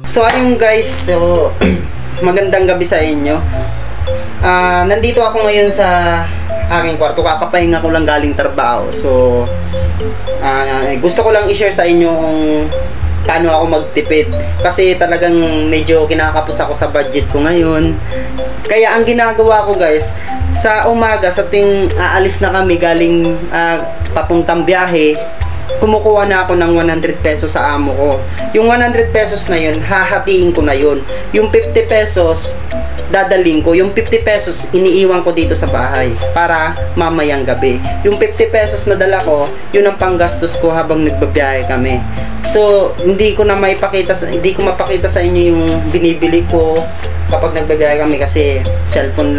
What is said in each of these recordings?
So ayun guys, so magandang gabi sa inyo. Nandito ako ngayon sa aking kwarto, kakapahinga ko lang galing trabaho. So gusto ko lang i-share sa inyo kung paano ako magtipid, kasi talagang medyo kinakapos ako sa budget ko ngayon. Kaya ang ginagawa ko guys, sa umaga sa ting aalis na kami galing papuntang biyahe, kumukuha na ako ng 100 pesos sa amo ko. Yung 100 pesos na yun, hahatiin ko na yun. Yung 50 pesos, dadaling ko. Yung 50 pesos, iniiwan ko dito sa bahay para mamayang gabi. Yung 50 pesos na dala ko, yun ang panggastos ko habang nagbabiyahe kami. So, hindi ko mapakita sa inyo yung binibili ko kapag nagbabiyahe kami, kasi cellphone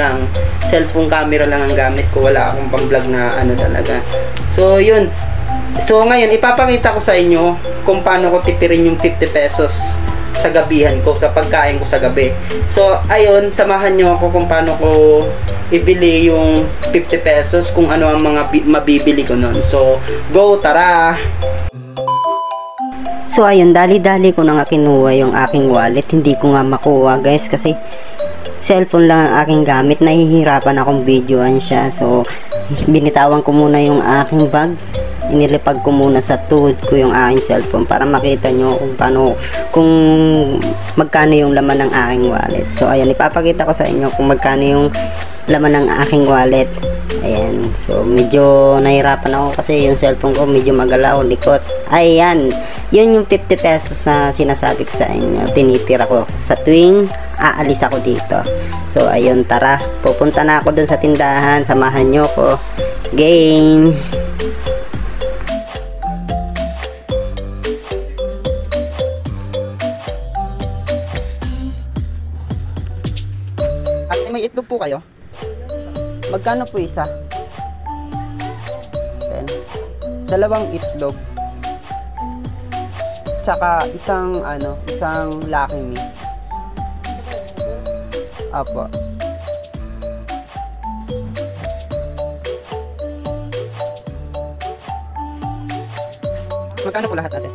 camera lang ang gamit ko. Wala akong pang-vlog na ano talaga. So, yun. So ngayon, ipapakita ko sa inyo kung paano ko tipirin yung 50 pesos sa gabihan ko, sa pagkain ko sa gabi. So ayun, samahan nyo ako kung paano ko ibili yung 50 pesos, kung ano ang mga mabibili ko nun. So go, tara! So ayun, dali-dali ko na nga kinuha yung aking wallet. Hindi ko nga makuha guys, kasi cellphone lang ang aking gamit. Nahihirapan akong videoan siya. So binitawan ko muna yung aking bag, inilipag ko muna sa tuhod ko yung aking cellphone para makita nyo kung magkano yung laman ng aking wallet. So ayan, ipapakita ko sa inyo kung magkano yung laman ng aking wallet. Ayan, so medyo nahirapan ako kasi yung cellphone ko medyo magalaw, likot. Ayan, yun yung 50 pesos na sinasabi ko sa inyo, tinitira ko sa tuwing aalis ako dito. So ayun, tara, pupunta na ako dun sa tindahan, samahan nyo ko. Game! At may itlog po kayo? Magkano po isa? 10. Dalawang itlog. Tsaka isang Lucky Me. Apo. Magkano po lahat, ate?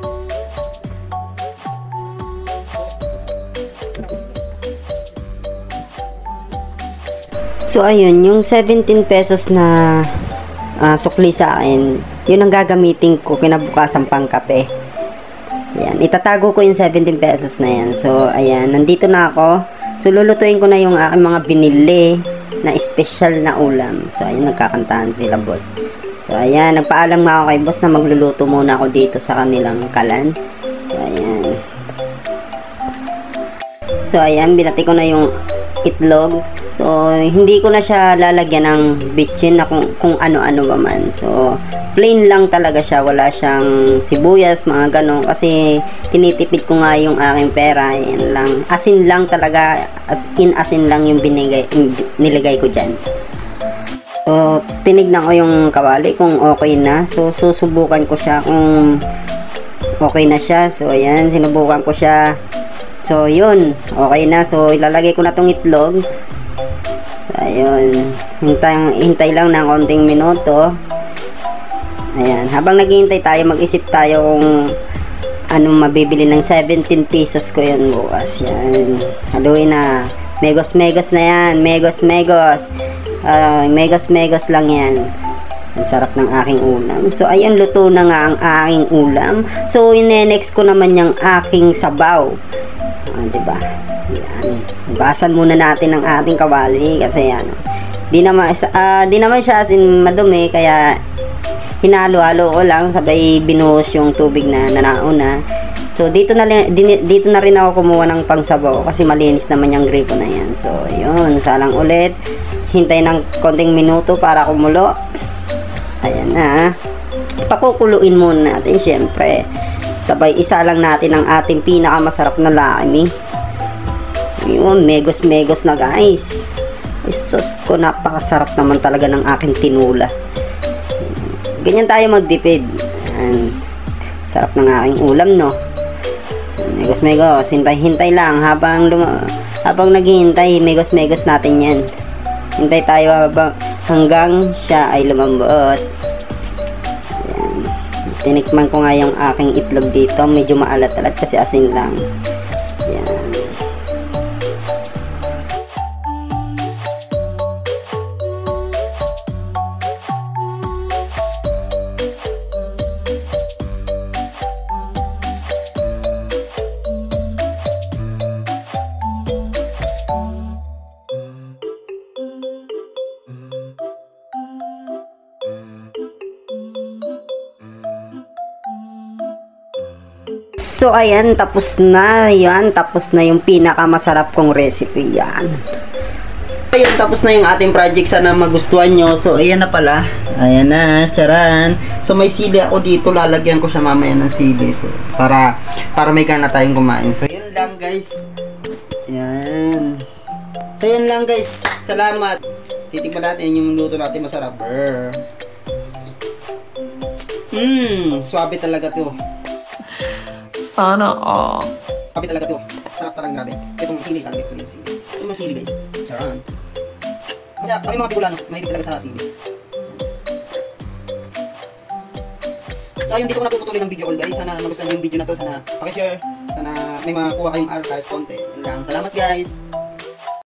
So ayun, yung 17 pesos na sukli sa akin, yun ang gagamitin ko kinabukasan pang kape. Yan, itatago ko yung 17 pesos na yan. So ayan, nandito na ako. So lulutuin ko na yung aking mga binili na special na ulam. So ayan, nagkakantahan sila boss. So ayan, nagpaalam nga ako kay boss na magluluto muna ako dito sa kanilang kalan. So ayan. So ayan, binati ko na yung itlog. So hindi ko na siya lalagyan ng bitchin na kung ano-ano ba man. So plain lang talaga siya, wala siyang sibuyas, mga ganon, kasi tinitipid ko nga yung aking pera. Yan lang, asin lang talaga, asin lang yung niligay ko dyan. So tinignan ko yung kawali kung okay na. So susubukan ko siya kung okay na siya. So ayan, sinubukan ko siya. So yun, okay na. So ilalagay ko na tong itlog. So ayun, hintay lang ng konting minuto. Ayan, habang naghihintay tayo, mag-isip tayo kung anong mabibili ng 17 pesos ko yun bukas. Yan, haluin na. Megos na yan, megos lang yan. Ang sarap ng aking ulam. So ayan, luto na nga ang aking ulam. So ine-next ko naman yung aking sabaw. Diba? Yan, basan muna natin ang ating kawali, kasi yan, di naman siya as in madumi, kaya hinalo-halo ko lang, sabay binuhos yung tubig na nauna. So dito na rin ako kumuha ng pangsabaw, kasi malinis naman yung gripo na yan. So yun, salang ulit, hintay ng konting minuto para kumulo. Ayan na, pakukuluin muna natin syempre. Sabay isa lang natin ang ating pinakamasarap na Lucky Me. Yun, megos na guys. Isos ko, napakasarap naman talaga ng aking tinula. Ganyan tayo magdipid. Ayan. Sarap ng aking ulam, no? Megos, hintay lang habang naghihintay, megos natin yan. Hintay tayo hanggang siya ay lumambot. Tinikman ko nga yung aking itlog dito. Medyo maalat-alat kasi asin lang. Ayan. So, ayan, tapos na. Yan, tapos na yung pinakamasarap kong recipe yan. Ayun, tapos na yung ating project. Sana magustuhan nyo. So, ayan na pala. Ayan na, charan. So, may sili ako dito. Lalagyan ko siya mamaya ng sili. So, para may gana tayong kumain. So, yun lang, guys. Ayan. So, yun lang, guys. Salamat. Titikman natin yung luto natin. Masarap. Suabe talaga to. Sana all. Sabi talaga to. Sarap talaga, grabe. Itong sili, talaga ito yung sili. Ito yung sili, guys. Charan. Kasi kami mga Bicolano, mahilig talaga sa sili. So ayun, dito ko napuputuloy ng video call, guys. Sana magustuhan niyo yung video na to. Sana pakishare. Sana may makuha kayong kahit konti. Yun lang. Salamat, guys.